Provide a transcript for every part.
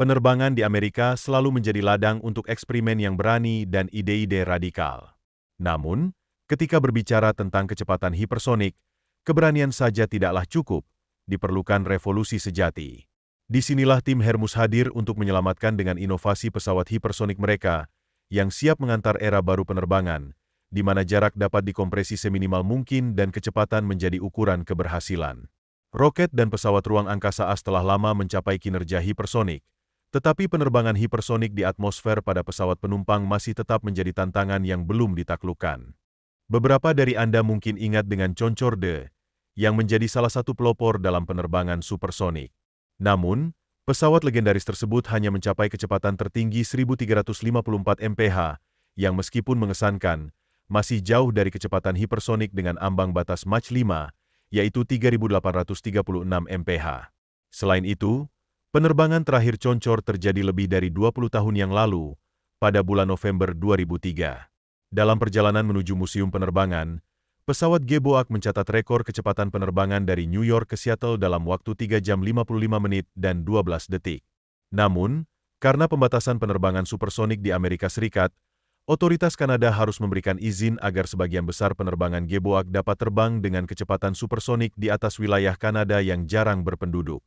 penerbangan di Amerika selalu menjadi ladang untuk eksperimen yang berani dan ide-ide radikal. Namun, ketika berbicara tentang kecepatan hipersonik, keberanian saja tidaklah cukup, diperlukan revolusi sejati. Disinilah tim Hermus hadir untuk menyelamatkan dengan inovasi pesawat hipersonik mereka, yang siap mengantar era baru penerbangan, di mana jarak dapat dikompresi seminimal mungkin dan kecepatan menjadi ukuran keberhasilan. Roket dan pesawat ruang angkasa AS telah lama mencapai kinerja hipersonik, tetapi penerbangan hipersonik di atmosfer pada pesawat penumpang masih tetap menjadi tantangan yang belum ditaklukkan. Beberapa dari Anda mungkin ingat dengan Concorde, yang menjadi salah satu pelopor dalam penerbangan supersonik. Namun, pesawat legendaris tersebut hanya mencapai kecepatan tertinggi 1354 mph, yang meskipun mengesankan, masih jauh dari kecepatan hipersonik dengan ambang batas Mach 5, yaitu 3836 mph. Selain itu, penerbangan terakhir Concorde terjadi lebih dari 20 tahun yang lalu, pada bulan November 2003. Dalam perjalanan menuju Museum Penerbangan, pesawat Geboak mencatat rekor kecepatan penerbangan dari New York ke Seattle dalam waktu 3 jam 55 menit dan 12 detik. Namun, karena pembatasan penerbangan supersonik di Amerika Serikat, otoritas Kanada harus memberikan izin agar sebagian besar penerbangan Geboak dapat terbang dengan kecepatan supersonik di atas wilayah Kanada yang jarang berpenduduk.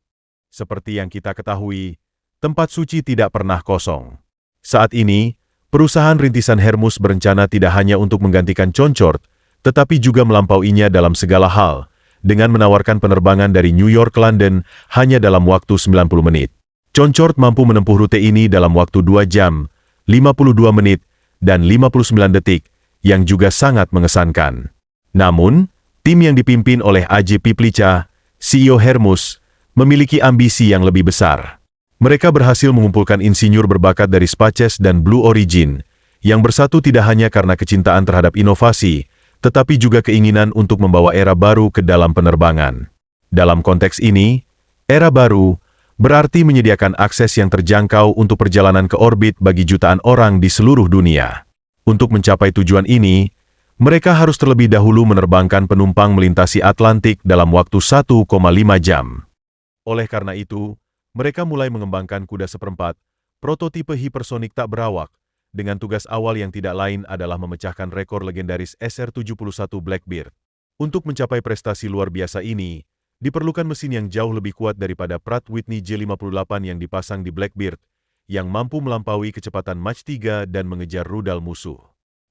Seperti yang kita ketahui, tempat suci tidak pernah kosong. Saat ini, perusahaan rintisan Hermus berencana tidak hanya untuk menggantikan Concorde, tetapi juga melampauinya dalam segala hal, dengan menawarkan penerbangan dari New York ke London hanya dalam waktu 90 menit. Concorde mampu menempuh rute ini dalam waktu 2 jam, 52 menit, dan 59 detik, yang juga sangat mengesankan. Namun, tim yang dipimpin oleh A.J. Piplica, CEO Hermus, memiliki ambisi yang lebih besar. Mereka berhasil mengumpulkan insinyur berbakat dari Spaces dan Blue Origin, yang bersatu tidak hanya karena kecintaan terhadap inovasi, tetapi juga keinginan untuk membawa era baru ke dalam penerbangan. Dalam konteks ini, era baru berarti menyediakan akses yang terjangkau untuk perjalanan ke orbit bagi jutaan orang di seluruh dunia. Untuk mencapai tujuan ini, mereka harus terlebih dahulu menerbangkan penumpang melintasi Atlantik dalam waktu 1,5 jam. Oleh karena itu, mereka mulai mengembangkan kuda seperempat, prototipe hipersonik tak berawak, dengan tugas awal yang tidak lain adalah memecahkan rekor legendaris SR-71 Blackbird. Untuk mencapai prestasi luar biasa ini, diperlukan mesin yang jauh lebih kuat daripada Pratt Whitney J58 yang dipasang di Blackbird, yang mampu melampaui kecepatan Mach 3 dan mengejar rudal musuh.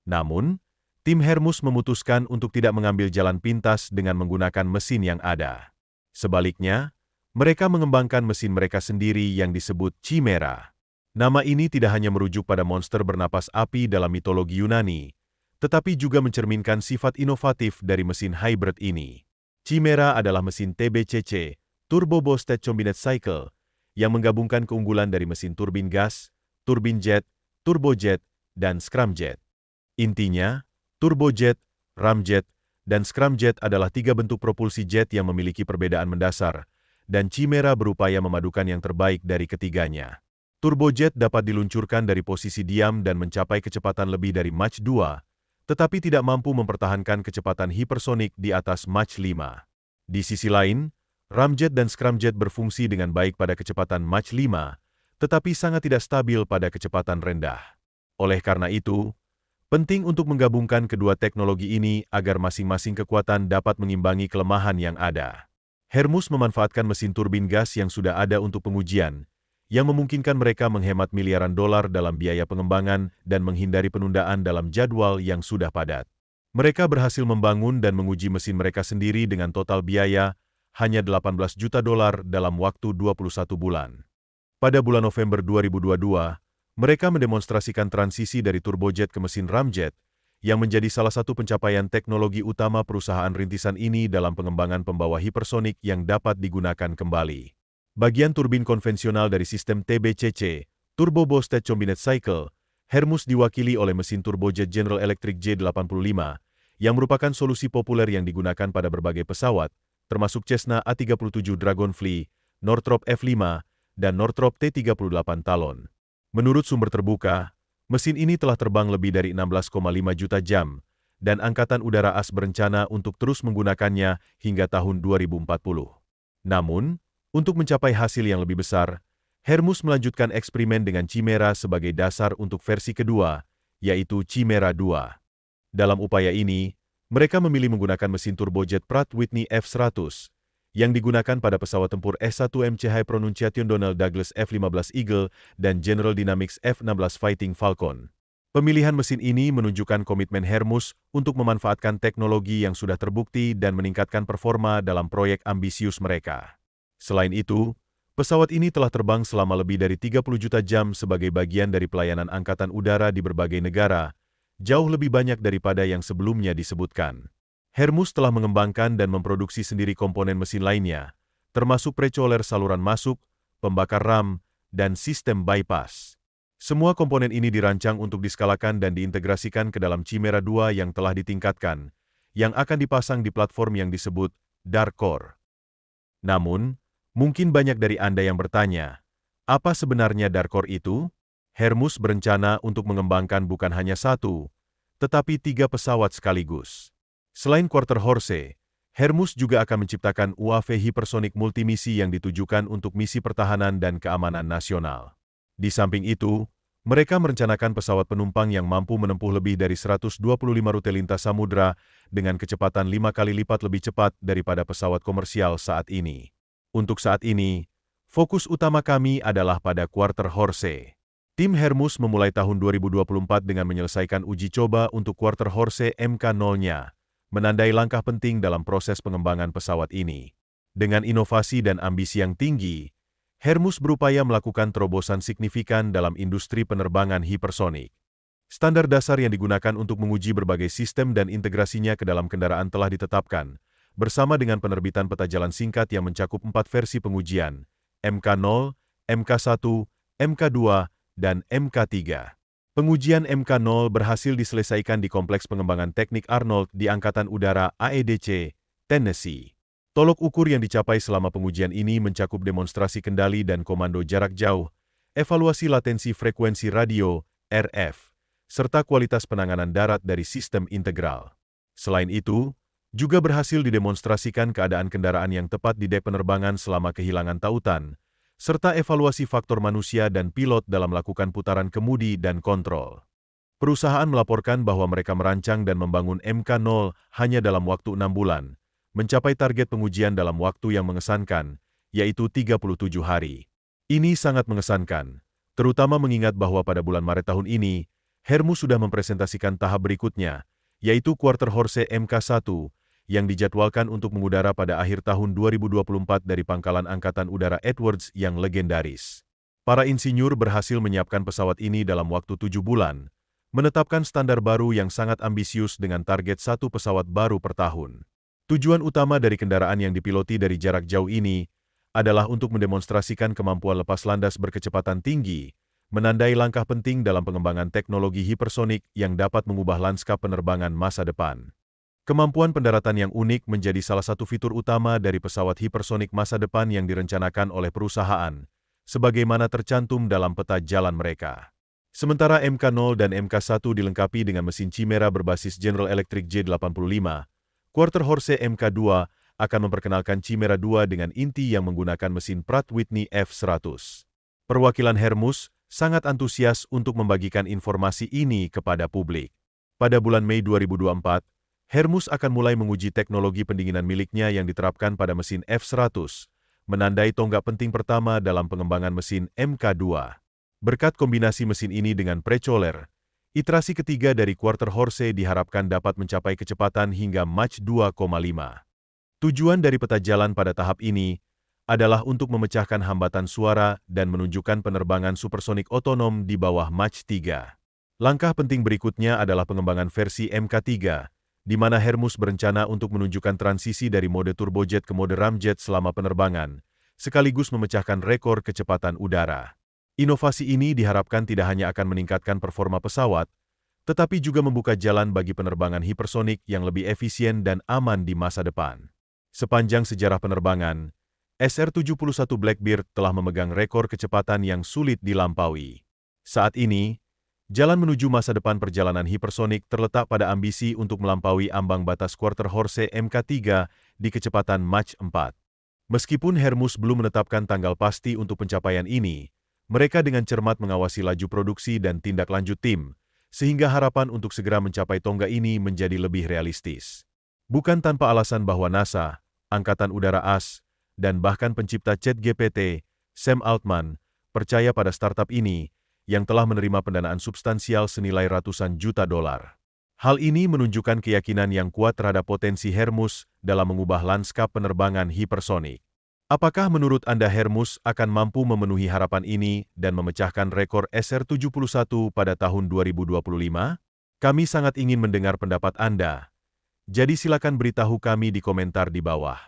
Namun, tim Hermus memutuskan untuk tidak mengambil jalan pintas dengan menggunakan mesin yang ada. Sebaliknya, mereka mengembangkan mesin mereka sendiri yang disebut Chimera. Nama ini tidak hanya merujuk pada monster bernapas api dalam mitologi Yunani, tetapi juga mencerminkan sifat inovatif dari mesin hybrid ini. Chimera adalah mesin TBCC, Turbo Boosted Combined Cycle, yang menggabungkan keunggulan dari mesin turbin gas, turbin jet, turbojet, dan scramjet. Intinya, turbojet, ramjet, dan scramjet adalah 3 bentuk propulsi jet yang memiliki perbedaan mendasar, dan Chimera berupaya memadukan yang terbaik dari ketiganya. Turbojet dapat diluncurkan dari posisi diam dan mencapai kecepatan lebih dari Mach 2, tetapi tidak mampu mempertahankan kecepatan hipersonik di atas Mach 5. Di sisi lain, ramjet dan scramjet berfungsi dengan baik pada kecepatan Mach 5, tetapi sangat tidak stabil pada kecepatan rendah. Oleh karena itu, penting untuk menggabungkan kedua teknologi ini agar masing-masing kekuatan dapat mengimbangi kelemahan yang ada. Hermus memanfaatkan mesin turbin gas yang sudah ada untuk pengujian, yang memungkinkan mereka menghemat miliaran dolar dalam biaya pengembangan dan menghindari penundaan dalam jadwal yang sudah padat. Mereka berhasil membangun dan menguji mesin mereka sendiri dengan total biaya hanya 18 juta dolar dalam waktu 21 bulan. Pada bulan November 2022, mereka mendemonstrasikan transisi dari turbojet ke mesin ramjet, yang menjadi salah satu pencapaian teknologi utama perusahaan rintisan ini dalam pengembangan pembawa hipersonik yang dapat digunakan kembali. Bagian turbin konvensional dari sistem TBCC, Turbo Boosted Combined Cycle, Hermus diwakili oleh mesin turbojet General Electric J85, yang merupakan solusi populer yang digunakan pada berbagai pesawat, termasuk Cessna A37 Dragonfly, Northrop F5, dan Northrop T38 Talon. Menurut sumber terbuka, mesin ini telah terbang lebih dari 16,5 juta jam, dan Angkatan Udara AS berencana untuk terus menggunakannya hingga tahun 2040. Namun, untuk mencapai hasil yang lebih besar, Hermus melanjutkan eksperimen dengan Chimera sebagai dasar untuk versi kedua, yaitu Chimera 2. Dalam upaya ini, mereka memilih menggunakan mesin turbojet Pratt Whitney F-100, yang digunakan pada pesawat tempur S-1MC High Pronunciation Donald Douglas F-15 Eagle dan General Dynamics F-16 Fighting Falcon. Pemilihan mesin ini menunjukkan komitmen Hermus untuk memanfaatkan teknologi yang sudah terbukti dan meningkatkan performa dalam proyek ambisius mereka. Selain itu, pesawat ini telah terbang selama lebih dari 30 juta jam sebagai bagian dari pelayanan angkatan udara di berbagai negara, jauh lebih banyak daripada yang sebelumnya disebutkan. Hermus telah mengembangkan dan memproduksi sendiri komponen mesin lainnya, termasuk precoiler saluran masuk, pembakar RAM, dan sistem bypass. Semua komponen ini dirancang untuk diskalakan dan diintegrasikan ke dalam Chimera 2 yang telah ditingkatkan, yang akan dipasang di platform yang disebut Dark Core. Namun, mungkin banyak dari Anda yang bertanya, apa sebenarnya Dark Core itu? Hermus berencana untuk mengembangkan bukan hanya satu, tetapi 3 pesawat sekaligus. Selain Quarter Horse, Hermus juga akan menciptakan UAV hipersonic multimisi yang ditujukan untuk misi pertahanan dan keamanan nasional. Di samping itu, mereka merencanakan pesawat penumpang yang mampu menempuh lebih dari 125 rute lintas samudra dengan kecepatan 5 kali lipat lebih cepat daripada pesawat komersial saat ini. Untuk saat ini, fokus utama kami adalah pada Quarter Horse. Tim Hermus memulai tahun 2024 dengan menyelesaikan uji coba untuk Quarter Horse Mk0-nya, menandai langkah penting dalam proses pengembangan pesawat ini. Dengan inovasi dan ambisi yang tinggi, Hermus berupaya melakukan terobosan signifikan dalam industri penerbangan hipersonik. Standar dasar yang digunakan untuk menguji berbagai sistem dan integrasinya ke dalam kendaraan telah ditetapkan, bersama dengan penerbitan peta jalan singkat yang mencakup 4 versi pengujian, Mk0, Mk1, Mk2, dan Mk3. Pengujian Mk0 berhasil diselesaikan di Kompleks Pengembangan Teknik Arnold di Angkatan Udara AEDC, Tennessee. Tolok ukur yang dicapai selama pengujian ini mencakup demonstrasi kendali dan komando jarak jauh, evaluasi latensi frekuensi radio, RF, serta kualitas penanganan darat dari sistem integral. Selain itu, juga berhasil didemonstrasikan keadaan kendaraan yang tepat di dek penerbangan selama kehilangan tautan, serta evaluasi faktor manusia dan pilot dalam melakukan putaran kemudi dan kontrol. Perusahaan melaporkan bahwa mereka merancang dan membangun Mk0 hanya dalam waktu 6 bulan, mencapai target pengujian dalam waktu yang mengesankan, yaitu 37 hari. Ini sangat mengesankan, terutama mengingat bahwa pada bulan Maret tahun ini, Hermus sudah mempresentasikan tahap berikutnya, yaitu Quarter Horse Mk1, yang dijadwalkan untuk mengudara pada akhir tahun 2024 dari Pangkalan Angkatan Udara Edwards yang legendaris. Para insinyur berhasil menyiapkan pesawat ini dalam waktu 7 bulan, menetapkan standar baru yang sangat ambisius dengan target 1 pesawat baru per tahun. Tujuan utama dari kendaraan yang dipiloti dari jarak jauh ini adalah untuk mendemonstrasikan kemampuan lepas landas berkecepatan tinggi, menandai langkah penting dalam pengembangan teknologi hipersonik yang dapat mengubah lanskap penerbangan masa depan. Kemampuan pendaratan yang unik menjadi salah satu fitur utama dari pesawat hipersonik masa depan yang direncanakan oleh perusahaan, sebagaimana tercantum dalam peta jalan mereka. Sementara Mk0 dan Mk1 dilengkapi dengan mesin Chimera berbasis General Electric J85, Quarter Horse Mk2 akan memperkenalkan Chimera 2 dengan inti yang menggunakan mesin Pratt Whitney F-100. Perwakilan Hermus sangat antusias untuk membagikan informasi ini kepada publik. Pada bulan Mei 2024, Hermus akan mulai menguji teknologi pendinginan miliknya yang diterapkan pada mesin F-100, menandai tonggak penting pertama dalam pengembangan mesin Mk2. Berkat kombinasi mesin ini dengan precoiler, iterasi ketiga dari Quarter Horse diharapkan dapat mencapai kecepatan hingga Mach 2,5. Tujuan dari peta jalan pada tahap ini adalah untuk memecahkan hambatan suara dan menunjukkan penerbangan supersonik otonom di bawah Mach 3. Langkah penting berikutnya adalah pengembangan versi Mk3, di mana Hermus berencana untuk menunjukkan transisi dari mode turbojet ke mode ramjet selama penerbangan, sekaligus memecahkan rekor kecepatan udara. Inovasi ini diharapkan tidak hanya akan meningkatkan performa pesawat, tetapi juga membuka jalan bagi penerbangan hipersonik yang lebih efisien dan aman di masa depan. Sepanjang sejarah penerbangan, SR-71 Blackbird telah memegang rekor kecepatan yang sulit dilampaui. Saat ini, jalan menuju masa depan perjalanan hipersonik terletak pada ambisi untuk melampaui ambang batas Quarter Horse Mk3 di kecepatan Mach 4. Meskipun Hermus belum menetapkan tanggal pasti untuk pencapaian ini, mereka dengan cermat mengawasi laju produksi dan tindak lanjut tim, sehingga harapan untuk segera mencapai tonggak ini menjadi lebih realistis. Bukan tanpa alasan bahwa NASA, Angkatan Udara AS, dan bahkan pencipta ChatGPT, Sam Altman, percaya pada startup ini yang telah menerima pendanaan substansial senilai ratusan juta dolar. Hal ini menunjukkan keyakinan yang kuat terhadap potensi Hermus dalam mengubah lanskap penerbangan hipersonik. Apakah menurut Anda Hermus akan mampu memenuhi harapan ini dan memecahkan rekor SR-71 pada tahun 2025? Kami sangat ingin mendengar pendapat Anda. Jadi silakan beritahu kami di komentar di bawah.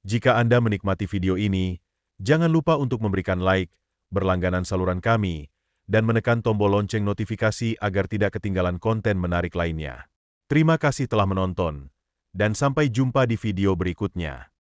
Jika Anda menikmati video ini, jangan lupa untuk memberikan like, berlangganan saluran kami, dan menekan tombol lonceng notifikasi agar tidak ketinggalan konten menarik lainnya. Terima kasih telah menonton, dan sampai jumpa di video berikutnya.